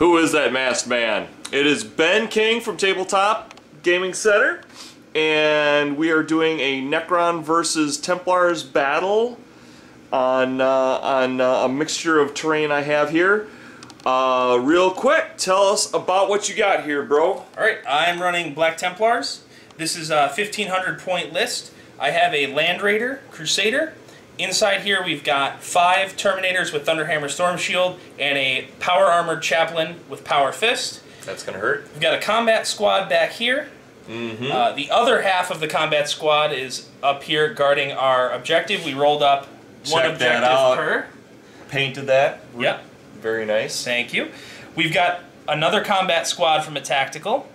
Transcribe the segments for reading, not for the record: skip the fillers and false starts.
Who is that masked man? It is Ben King from Tabletop Gaming Center, and we are doing a Necron versus Templars battle on a mixture of terrain I have here. Real quick, tell us about what you got here, bro. Alright, I'm running Black Templars. This is a 1500 point list. I have a Land Raider, Crusader. Inside here we've got 5 Terminators with Thunderhammer Storm Shield and a Power Armored Chaplain with Power Fist. That's gonna hurt. We've got a combat squad back here. The other half of the combat squad is up here guarding our objective. We rolled up one objective per. Painted that. Yep. Very nice. Thank you. We've got another combat squad from a tactical.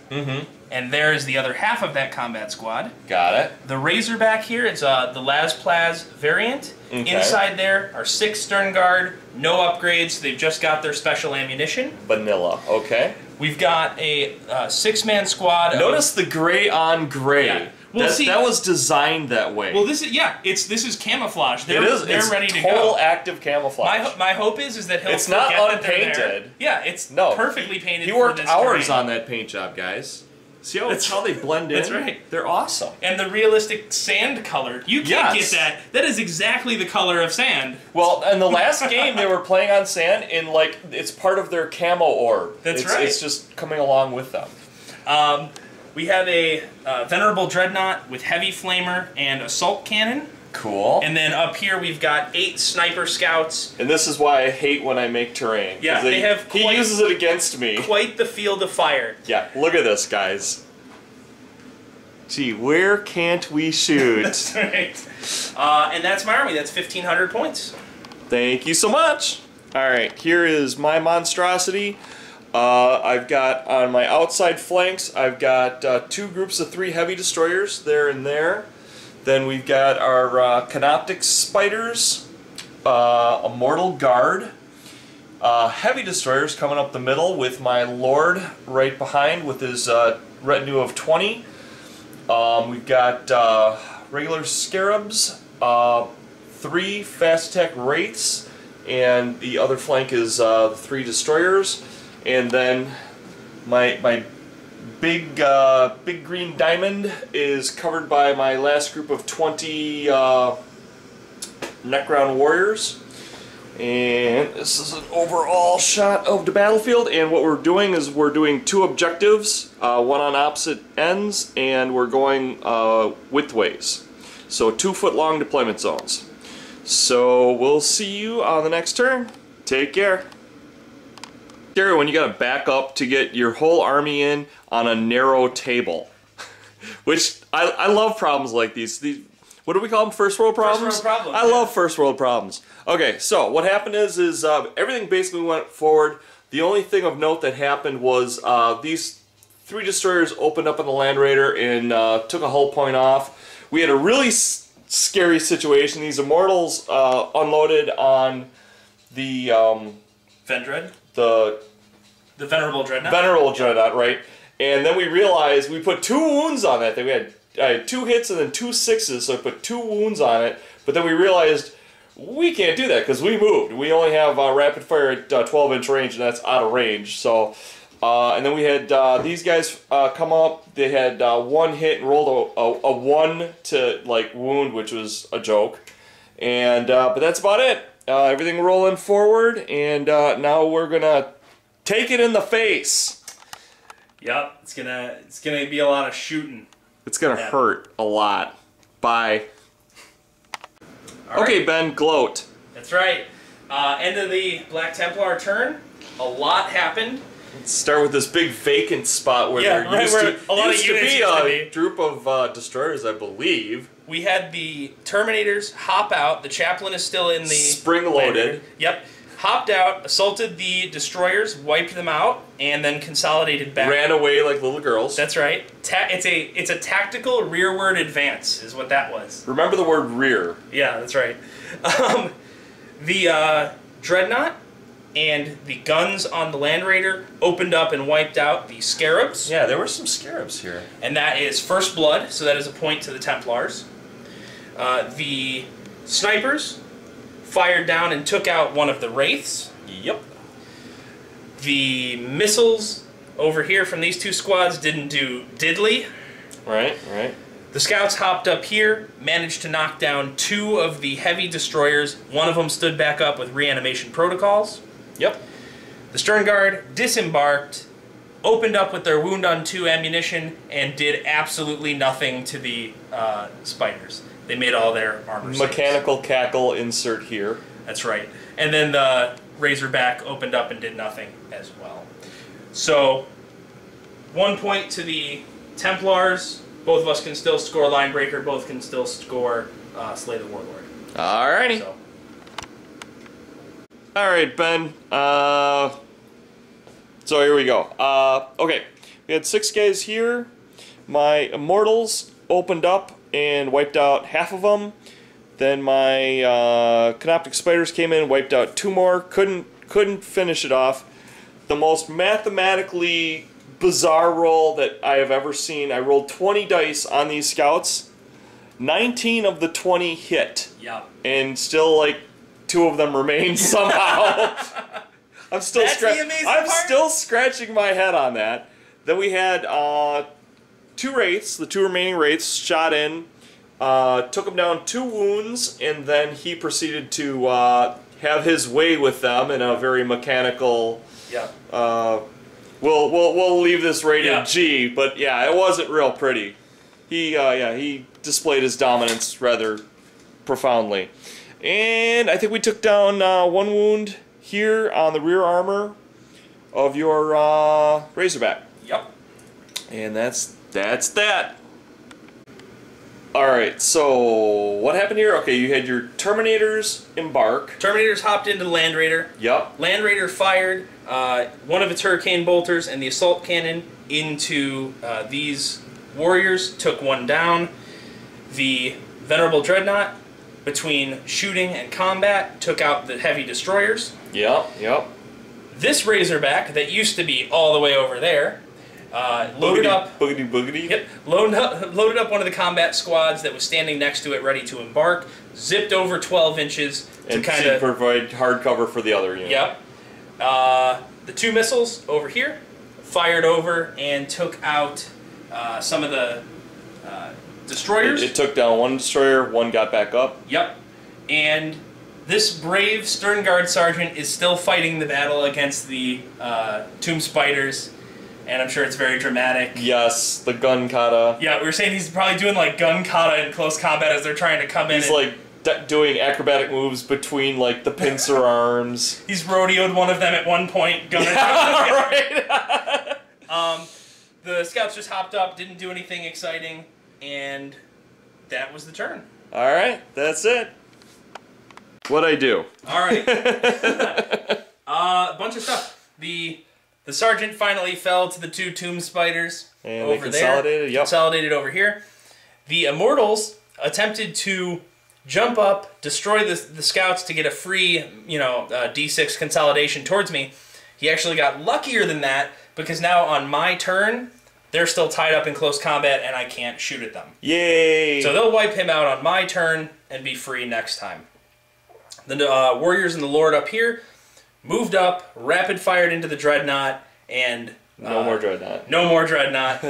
And there's the other half of that combat squad. Got it. The Razorback here, it's the Las Plaz variant. Okay. Inside there are 6 Stern Guard, no upgrades. They've just got their special ammunition. Vanilla. Okay. We've got a 6-man squad. Notice the gray on gray. Yeah. Well, that was designed that way. Well, this is camouflage. They're ready to go. Total active camouflage. My hope is that he'll. It's not unpainted. Yeah, it's perfectly painted. He worked hours terrain. on that paint job, guys. See how they blend in? That's right. They're awesome. And the realistic sand color. You can't get that. That is exactly the color of sand. Well, in the last game they were playing on sand, and like it's part of their camo orb. That's right. It's just coming along with them. We have a Venerable Dreadnought with Heavy Flamer and Assault Cannon. Cool. And then up here we've got 8 Sniper Scouts. And this is why I hate when I make terrain. Yeah, he uses it against me. Quite the field of fire. Yeah, look at this, guys. Gee, where can't we shoot? That's right. And that's my army. That's 1,500 points. Thank you so much. Alright, here is my monstrosity. I've got, on my outside flanks, I've got 2 groups of 3 heavy destroyers there and there. Then we've got our Canoptic Spiders, a Mortal Guard, heavy destroyers coming up the middle with my Lord right behind with his retinue of 20. We've got regular Scarabs, 3 fast attack Wraiths, and the other flank is the 3 destroyers. And then my big green diamond is covered by my last group of 20 Necron warriors. And this is an overall shot of the battlefield, and what we're doing is we're doing 2 objectives, one on opposite ends, and we're going widthways. So 2-foot long deployment zones. So we'll see you on the next turn. Take care. Scary when you gotta back up to get your whole army in on a narrow table. Which, I love problems like these. What do we call them? First world problems? First world problems. I love first world problems. Okay, so what happened is everything basically went forward. The only thing of note that happened was these 3 destroyers opened up on the Land Raider and took a hull point off. We had a really scary situation. These Immortals unloaded on the Vendread? The Venerable Dreadnought? Venerable Dreadnought, right. And then we realized we put 2 wounds on that thing. We had 2 hits and then 2 sixes, so I put 2 wounds on it. But then we realized we can't do that because we moved. We only have rapid fire at 12-inch range, and that's out of range. So, and then we had these guys come up. They had 1 hit and rolled a 1 to like wound, which was a joke. And but that's about it. Everything rolling forward, and now we're gonna take it in the face. Yep, it's gonna be a lot of shooting. It's gonna hurt a lot. Bye. All okay, right. Ben, gloat. That's right. End of the Black Templar turn. A lot happened. Let's start with this big vacant spot where there used to be a group of destroyers, I believe. We had the Terminators hop out. The Chaplain is still in the... Spring-loaded. Yep. Hopped out, assaulted the destroyers, wiped them out, and then consolidated back. Ran away like little girls. That's right. It's a tactical rearward advance, is what that was. Remember the word rear. Yeah, that's right. The Dreadnought and the guns on the Land Raider opened up and wiped out the Scarabs. Yeah, there were some Scarabs here. And that is first blood, so that is a point to the Templars. The Snipers fired down and took out one of the Wraiths. Yep. The missiles over here from these two squads didn't do diddly. Right, right. The scouts hopped up here, managed to knock down 2 of the heavy destroyers. One of them stood back up with reanimation protocols. Yep. The stern guard disembarked, opened up with their wound on 2 ammunition, and did absolutely nothing to the spiders. They made all their armor saves. Mechanical cackle insert here. That's right. And then the Razorback opened up and did nothing as well. So, 1 point to the Templars. Both of us can still score Line Breaker. Both can still score Slay the Warlord. Alrighty. So. Alright, Ben. So here we go. Okay, we had 6 guys here. My Immortals opened up and wiped out half of them. Then my Canoptic Spiders came in, wiped out 2 more. Couldn't finish it off. The most mathematically bizarre roll that I have ever seen. I rolled 20 dice on these scouts. 19 of the 20 hit. Yeah. And still, like, 2 of them remain somehow. I'm still still scratching my head on that. Then we had 2 wraiths, the 2 remaining wraiths shot in, took him down 2 wounds, and then he proceeded to have his way with them in a very mechanical. Yeah. We'll leave this rated G, but yeah, it wasn't real pretty. He displayed his dominance rather profoundly, and I think we took down 1 wound here on the rear armor of your Razorback. Yep. And that's that. Alright, so what happened here? Okay, you had your Terminators embark. Terminators hopped into the Land Raider. Yep. Land Raider fired one of its Hurricane Bolters and the Assault Cannon into these warriors, took 1 down. The Venerable Dreadnought, between shooting and combat, took out the Heavy Destroyers. Yep. This Razorback, that used to be all the way over there, loaded up... Boogity. Yep. Loaded up one of the combat squads that was standing next to it, ready to embark, zipped over 12 inches to kind of provide hard cover for the other unit. Yep. The 2 missiles over here fired over and took out some of the destroyers. It took down 1 destroyer, 1 got back up. Yep. And this brave Stern Guard Sergeant is still fighting the battle against the Tomb Spiders, and I'm sure it's very dramatic. Yes, the gun kata. Yeah, we were saying he's probably doing like gun kata in close combat as they're trying to come in. He's like doing acrobatic moves between like the pincer arms. He's rodeoed one of them at one point. Right. The scouts just hopped up, didn't do anything exciting, and that was the turn. All right, that's it. What'd I do? All right. A bunch of stuff. The sergeant finally fell to the 2 Tomb Spiders and over they consolidated, there. Yep. Consolidated over here. The Immortals attempted to jump up, destroy the scouts to get a free, D6 consolidation towards me. He actually got luckier than that because now on my turn, they're still tied up in close combat and I can't shoot at them. Yay! So they'll wipe him out on my turn and be free next time. The warriors and the Lord up here moved up, rapid fired into the Dreadnought, and no more Dreadnought. No more Dreadnought.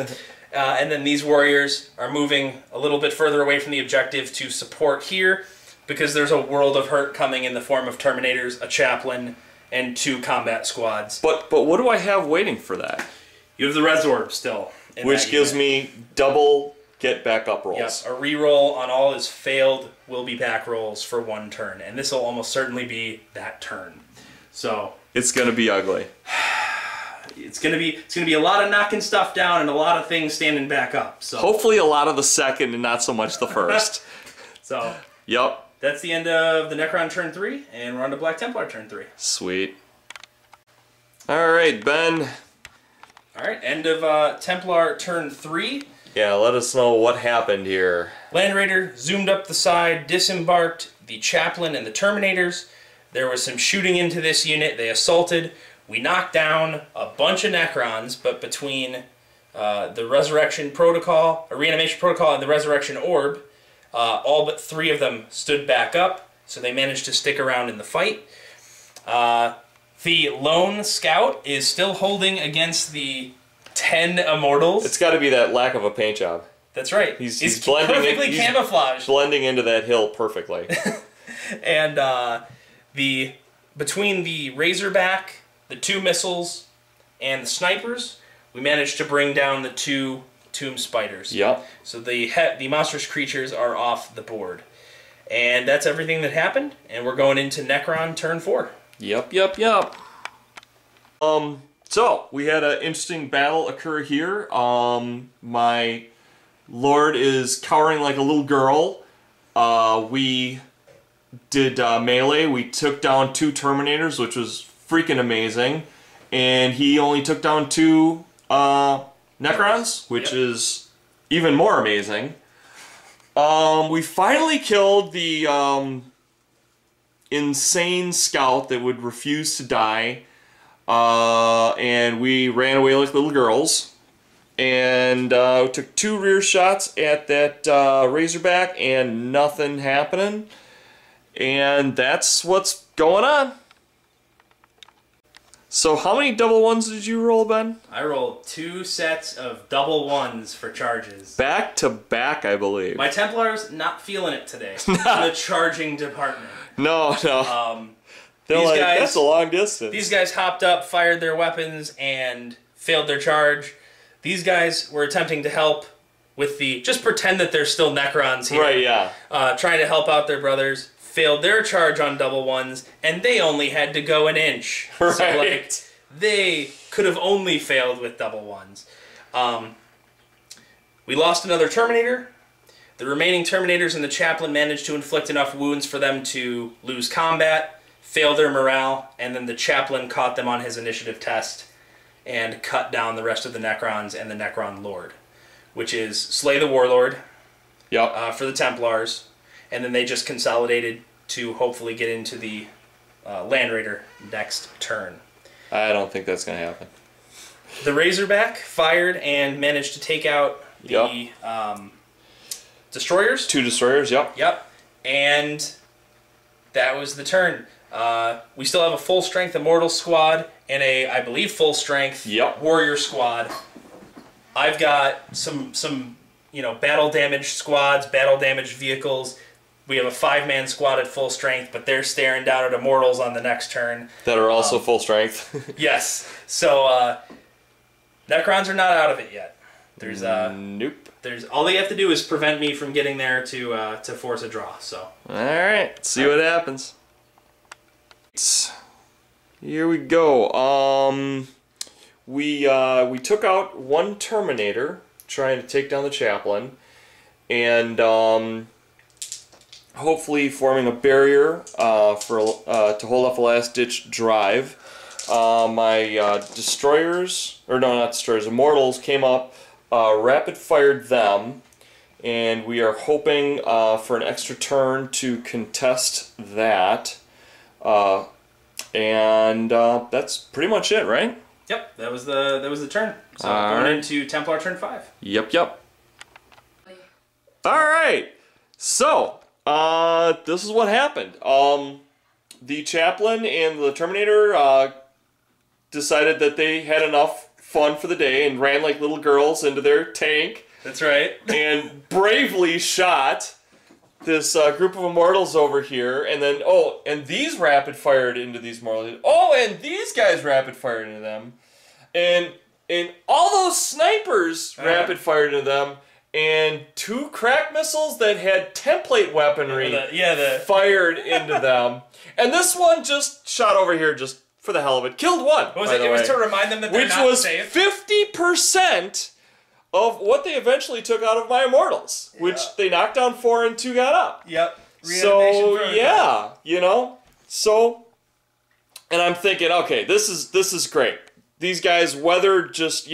And then these warriors are moving a little bit further away from the objective to support here, because there's a world of hurt coming in the form of Terminators, a Chaplain, and 2 combat squads. But what do I have waiting for that? You have the Resorb still. Which gives me double get back up rolls. Yes, a reroll on all his failed will be back rolls for 1 turn, and this will almost certainly be that turn. So it's gonna be ugly. It's gonna be a lot of knocking stuff down and a lot of things standing back up. So hopefully a lot of the second and not so much the first. So yep. That's the end of the Necron turn 3, and we're on to Black Templar turn 3. Sweet. All right, Ben. All right, end of Templar turn 3. Yeah, let us know what happened here. Land Raider zoomed up the side, disembarked the Chaplain and the Terminators. There was some shooting into this unit. They assaulted. We knocked down a bunch of Necrons, but between the Resurrection Protocol, a Reanimation Protocol, and the Resurrection Orb, all but 3 of them stood back up, so they managed to stick around in the fight. The lone scout is still holding against the 10 immortals. It's got to be that lack of a paint job. That's right. He's blending perfectly camouflaged. Blending into that hill perfectly. And between the Razorback, the 2 missiles, and the snipers, we managed to bring down the 2 tomb spiders. Yep. So the monstrous creatures are off the board. And that's everything that happened, and we're going into Necron turn 4. Yep. So we had an interesting battle occur here. My lord is cowering like a little girl. We did melee. We took down 2 Terminators, which was freaking amazing. And he only took down 2 Necrons, which is even more amazing. We finally killed the insane scout that would refuse to die. And we ran away like little girls. And took 2 rear shots at that Razorback and nothing happening. And that's what's going on. So how many double ones did you roll, Ben? I rolled 2 sets of double 1s for charges. Back to back, I believe. My Templars not feeling it today in the charging department. No. They're like, guys, that's a long distance. These guys hopped up, fired their weapons, and failed their charge. These guys were attempting to help with the... Just pretend that there's still Necrons here. Right, yeah. Trying to help out their brothers. Failed their charge on double 1s, and they only had to go an inch. Right. So, like, they could have only failed with double 1s. We lost another Terminator. The remaining Terminators and the Chaplain managed to inflict enough wounds for them to lose combat, fail their morale, and then the Chaplain caught them on his initiative test and cut down the rest of the Necrons and the Necron Lord, which is slay the Warlord for the Templars, and then they just consolidated to hopefully get into the Land Raider next turn. I don't think that's going to happen. The Razorback fired and managed to take out the destroyers. 2 destroyers, Yep. And that was the turn. We still have a full-strength Immortal squad and a, I believe, full-strength Warrior squad. I've got some battle-damaged squads, battle-damaged vehicles. We have a 5-man squad at full strength, but they're staring down at Immortals on the next turn. That are also full strength. Yes. So, Necrons are not out of it yet. There's nope. There's all they have to do is prevent me from getting there to force a draw. So. All right. See what happens. Here we go. We took out 1 Terminator trying to take down the Chaplain, and hopefully forming a barrier to hold off a last-ditch drive. My destroyers, or no, not destroyers, Immortals came up, rapid-fired them, and we are hoping for an extra turn to contest that. And that's pretty much it, right? Yep, that was the turn. So going into Templar turn 5. Yep. All right. So this is what happened. The Chaplain and the Terminator decided that they had enough fun for the day and ran like little girls into their tank. That's right. And bravely shot this group of Immortals over here, and then, and these rapid-fired into these Immortals. And these guys rapid-fired into them. And all those snipers rapid-fired into them, and 2 crack missiles that had template weaponry fired into them. And this one just shot over here just for the hell of it. Killed 1, It was to remind them that they're not safe. Which was 50% of what they eventually took out of my Immortals, which they knocked down 4 and 2 got up. Yep. So yeah, So, and I'm thinking, okay, this is great. These guys weathered just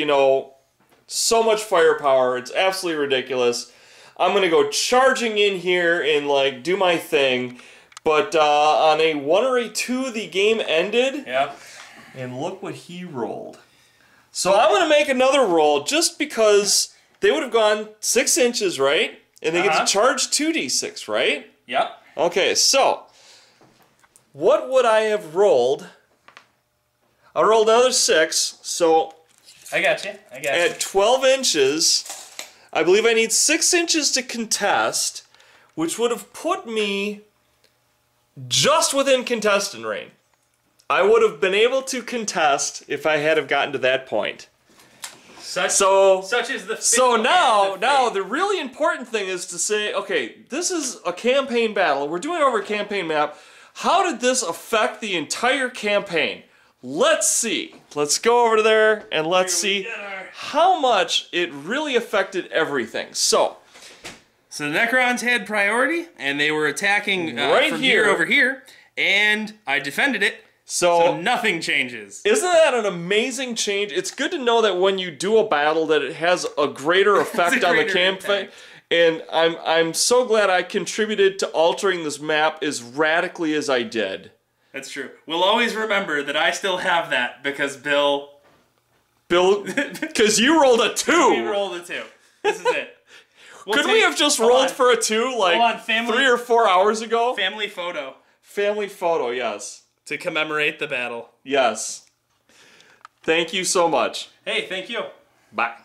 so much firepower. It's absolutely ridiculous. I'm gonna go charging in here and like do my thing, but on a 1 or a 2, the game ended. Yep. And look what he rolled. So I'm going to make another roll just because they would have gone 6 inches, right? And they get to charge 2d6, right? Yep. Okay, so what would I have rolled I rolled another 6, so I got you. at 12 inches, I believe I need 6 inches to contest, which would have put me just within contestant range. I would have been able to contest if I had have gotten to that point. Such is the. So now the really important thing is to say, okay, this is a campaign battle. We're doing it over a campaign map. How did this affect the entire campaign? Let's see. Let's go over there and let's see how much it really affected everything. So the Necrons had priority, and they were attacking right from here over here, and I defended it. So nothing changes. Isn't that an amazing change? It's good to know that when you do a battle that it has a greater effect on the campaign. And I'm so glad I contributed to altering this map as radically as I did. That's true. We'll always remember that I still have that because Bill, because you rolled a 2. We rolled a 2. This is it. Could we have just rolled for a 2 like 3 or 4 hours ago? Family photo. Family photo, yes. To commemorate the battle. Yes. Thank you so much. Hey, thank you. Bye.